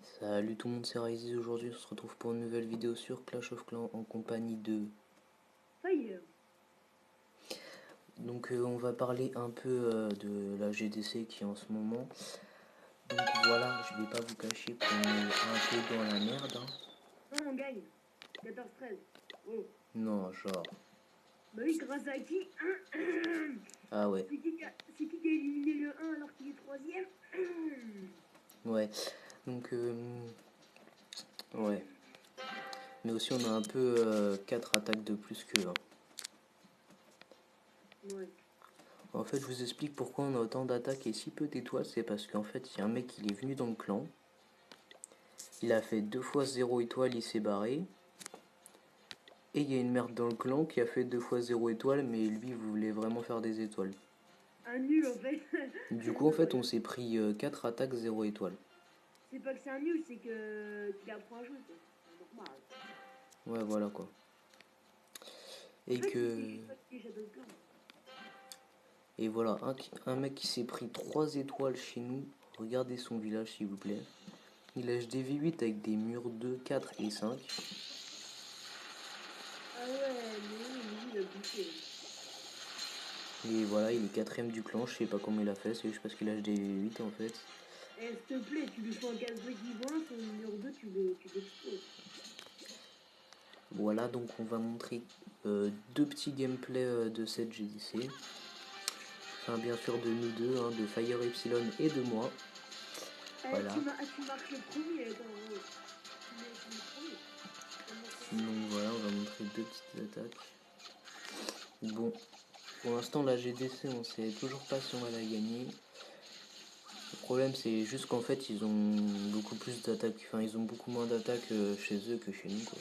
Salut tout le monde, c'est Raizy. Aujourd'hui on se retrouve pour une nouvelle vidéo sur Clash of Clans en compagnie de... Fire. Donc on va parler un peu de la GDC qui est en ce moment. Donc voilà, je vais pas vous cacher qu'on est un peu dans la merde. Non, on gagne. 14-13. Oh. Non, genre... Bah oui, grâce à qui? Ah ouais, C'est qui a éliminé le 1 alors qu'il est troisième? ouais. Donc ouais. Mais aussi on a un peu 4 attaques de plus qu'eux. Ouais. En fait je vous explique pourquoi on a autant d'attaques et si peu d'étoiles. C'est parce qu'en fait il y a un mec qui est venu dans le clan. Il a fait 2 fois 0 étoile, il s'est barré. Et il y a une merde dans le clan qui a fait 2 fois 0 étoile, mais lui voulait vraiment faire des étoiles. Un nul en fait. Du coup, en Non, fait, on s'est pris 4 attaques 0 étoile. c'est pas que c'est un nul, c'est que qu'il apprend à jouer quoi. C'est normal. Ouais, voilà quoi. En Et fait, que. c'est pas que les Shadowclan. Et voilà, un mec qui s'est pris 3 étoiles chez nous. Regardez son village s'il vous plaît. Il a HDV8 avec des murs 2, 4 et 5. Ah ouais, mais lui, il a bouffé. Et voilà, il est quatrième du clan. Je sais pas comment il a fait, c'est juste parce qu'il a HDV8 en fait. Eh, s'il te plaît, tu lui fais un casse-brique niveau 1, son numéro 2, tu l'exploses. Voilà, donc on va montrer deux petits gameplays de cette GDC. Enfin, bien sûr, de nous deux, hein, de Fire Epsilon et de moi. Eh, Voilà. tu marques le premier, attends, oh. Tu mets le premier. Donc voilà, on va montrer deux petites attaques. Bon, pour l'instant, la GDC, on sait toujours pas si on va la gagner. Le problème, c'est juste qu'en fait, ils ont beaucoup plus d'attaques. Enfin, ils ont beaucoup moins d'attaques chez eux que chez nous, quoi.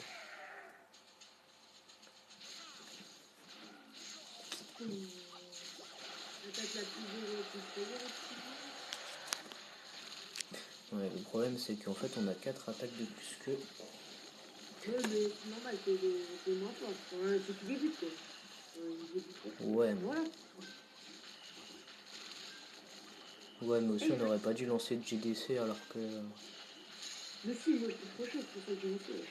L'attaque la plus zéro plus Fire Epsilon. Ouais, le problème, c'est qu'en fait, on a 4 attaques de plus qu'eux. Ouais, mais c'est normal, t'es moins fort. Enfin, c'est qu'ils débutent, quoi. Ils débutent pas trop. Ouais, Voilà. mais Eh, aussi, on n'aurait pas dû lancer de GDC alors que... mais si, moi j'étais trop chaud, c'est pour ça que j'ai lancé, wesh.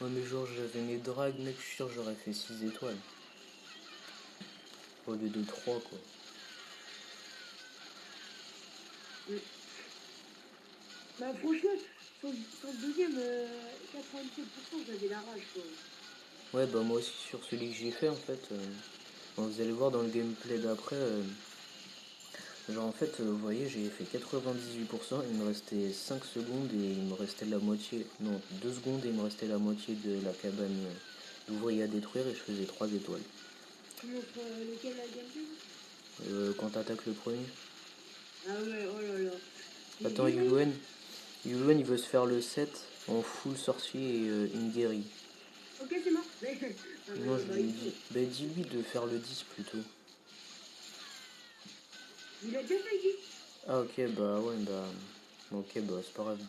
Ouais, mais genre, j'avais mes drags, mec, je suis sûr, j'aurais fait 6 étoiles. Au lieu de 3 quoi. Bah, franchement, sur le deuxième, 97%, j'avais la rage, quoi. Ouais, bah moi aussi, sur celui que j'ai fait, en fait... vous allez voir dans le gameplay d'après... genre en fait, vous voyez, j'ai fait 98%, il me restait 5 secondes et il me restait la moitié, non, 2 secondes et il me restait la moitié de la cabane d'ouvriers à détruire et je faisais 3 étoiles. Tu montres lequel la gameplay, là? Quand t'attaques le premier. Ah ouais, oh là là. Attends, J'ai failli. Yuluen il veut se faire le 7 en full sorcier et une guérie. Ok, c'est mort. Non, je Bah, lui ai il dit, faut. bah dis-lui de faire le 10 plutôt. Il a déjà fait 10. Ah ok, bah ouais, bah... Ok, bah c'est pas grave.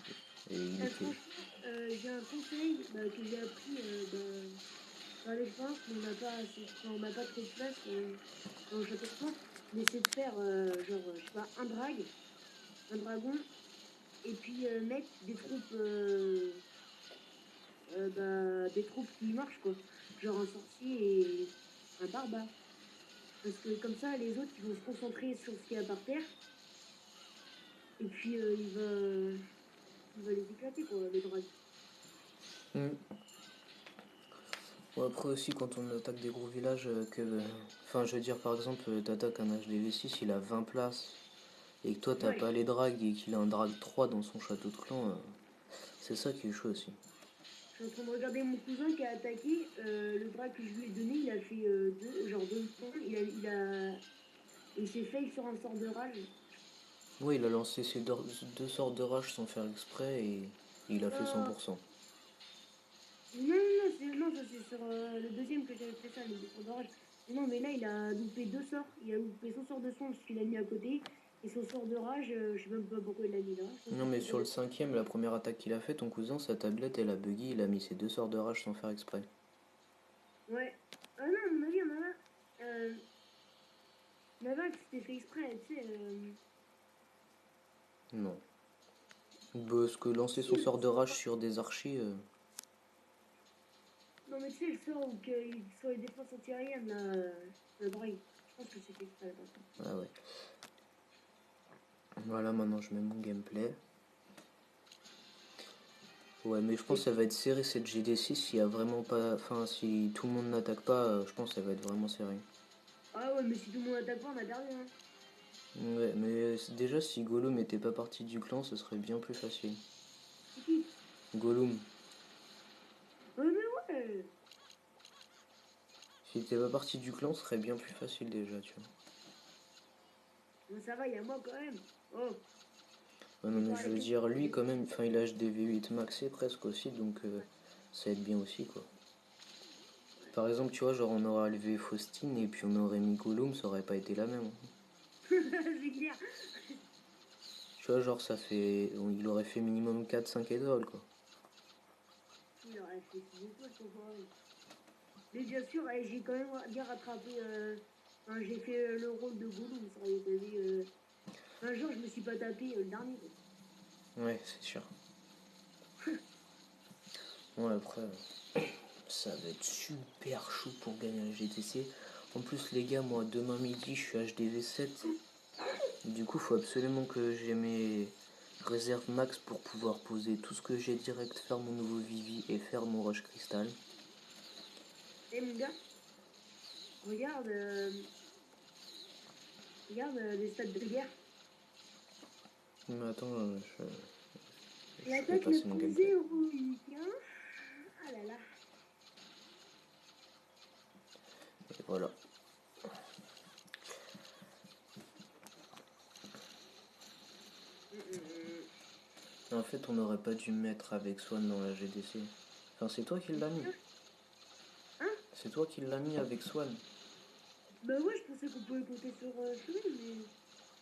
Et il était... Franchement, j'ai un conseil bah, que j'ai appris par l'expérience, mais on n'a pas trop de place dans le château de clan. Mais c'est de faire, genre, je sais pas, un dragon, et puis mettre des troupes qui marchent, quoi. Genre un sorcier et un barbare. Parce que comme ça, les autres, ils vont se concentrer sur ce qu'il y a par terre, et puis il va les éclater, quoi, le dragon. Hmm. Bon, après aussi, quand on attaque des gros villages, enfin, je veux dire, par exemple, t'attaques un HDV6, il a 20 places, et que toi, t'as Ouais. pas les drags, et qu'il a un drag 3 dans son château de clan, c'est ça qui est chaud aussi. Je suis en train de regarder mon cousin qui a attaqué. Le drap que je lui ai donné, il a fait deux points. Il s'est fail sur un sort de rage. Oui, il a lancé ses deux sorts de rage sans faire exprès, et il a fait Oh. 100%. Non, ça c'est sur le deuxième que j'avais fait ça, les deux sorts de rage. Non, mais là, il a loupé deux sorts. Il a loupé son sort de son parce qu'il l'a mis à côté. Et son sort de rage, je sais même pas pourquoi il l'a mis là. Son Non, sort mais qui sur le relève. cinquième, la première attaque qu'il a fait, ton cousin, sa tablette, elle a buggy, il a mis ses deux sorts de rage sans faire exprès. Ouais. Ah non, à mon avis, il y en a un qui s'était fait exprès, tu sais. Non. Parce que lancer son sort de rage sur des archis, Non, mais tu sais, le sort où sur les défenses antiaériennes, là, le brain. Je pense que c'est exprès là-bas. ah ouais. Voilà, maintenant je mets mon gameplay. Ouais, mais je pense que ça va être serré cette GD6 s'il y a vraiment pas. Enfin, si tout le monde n'attaque pas, je pense que ça va être vraiment serré. Ah ouais, mais si tout le monde attaque pas, on a perdu, hein. Ouais, mais déjà, si Gollum était pas parti du clan, ce serait bien plus facile. C'est qui? Gollum, Ouais, mais ouais. s'il était pas parti du clan, ce serait bien plus facile déjà, tu vois. Bon, ça va, il y a moi quand même. Oh, Ouais, non, c'est mais pas je la veux question. dire, lui, quand même, enfin, il a des V8 maxé presque aussi, donc ça aide bien aussi, quoi. Par exemple, tu vois, genre, on aurait enlevé Faustine et puis on aurait mis Gollum, ça aurait pas été la même. C'est clair. Tu vois, genre, ça fait. Il aurait fait minimum 4-5 étoiles, quoi. Il aurait fait 6 étoiles, ton pareil. Mais bien sûr, j'ai quand même bien rattrapé. Enfin, j'ai fait le rôle de Gollum, ça y est, t'as vu. Un jour, je me suis pas tapé le dernier, quoi. Ouais, c'est sûr. Ouais, après, ça va être super chaud pour gagner la GTC. En plus, les gars, moi, demain midi, je suis HDV7. Du coup, faut absolument que j'ai mes réserves max pour pouvoir poser tout ce que j'ai direct, faire mon nouveau Vivi et faire mon Rush Crystal. Eh, mon gars, regarde, regarde les stades de guerre. Mais attends, je fais L'attaque la passer mon plus gameplay. héroïque, hein. Ah là là. Et voilà. En fait, on n'aurait pas dû mettre avec Swan dans la GDC. Enfin, c'est toi qui l'as mis. Hein? C'est toi qui l'as mis avec Swan. Bah ouais, je pensais qu'on pouvait compter sur Cyril, mais...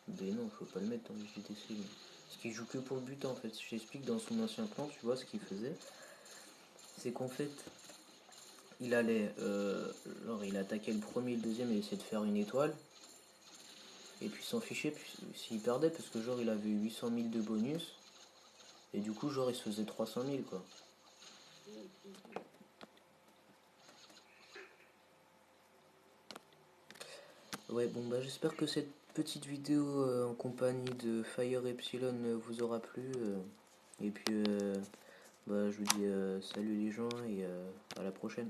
Ben non, faut pas le mettre dans les GDC. Lui. Parce qu'il joue que pour le butin en fait. Je t'explique, dans son ancien clan, tu vois ce qu'il faisait. C'est qu'en fait, il allait. Genre, il attaquait le premier et le deuxième et essayait de faire une étoile. Et puis s'en fichait s'il perdait parce que genre il avait 800 000 de bonus. Et du coup, genre il se faisait 300 000 quoi. Ouais, bon bah j'espère que cette petite vidéo en compagnie de Fire Epsilon vous aura plu. Et puis bah je vous dis salut les gens et à la prochaine.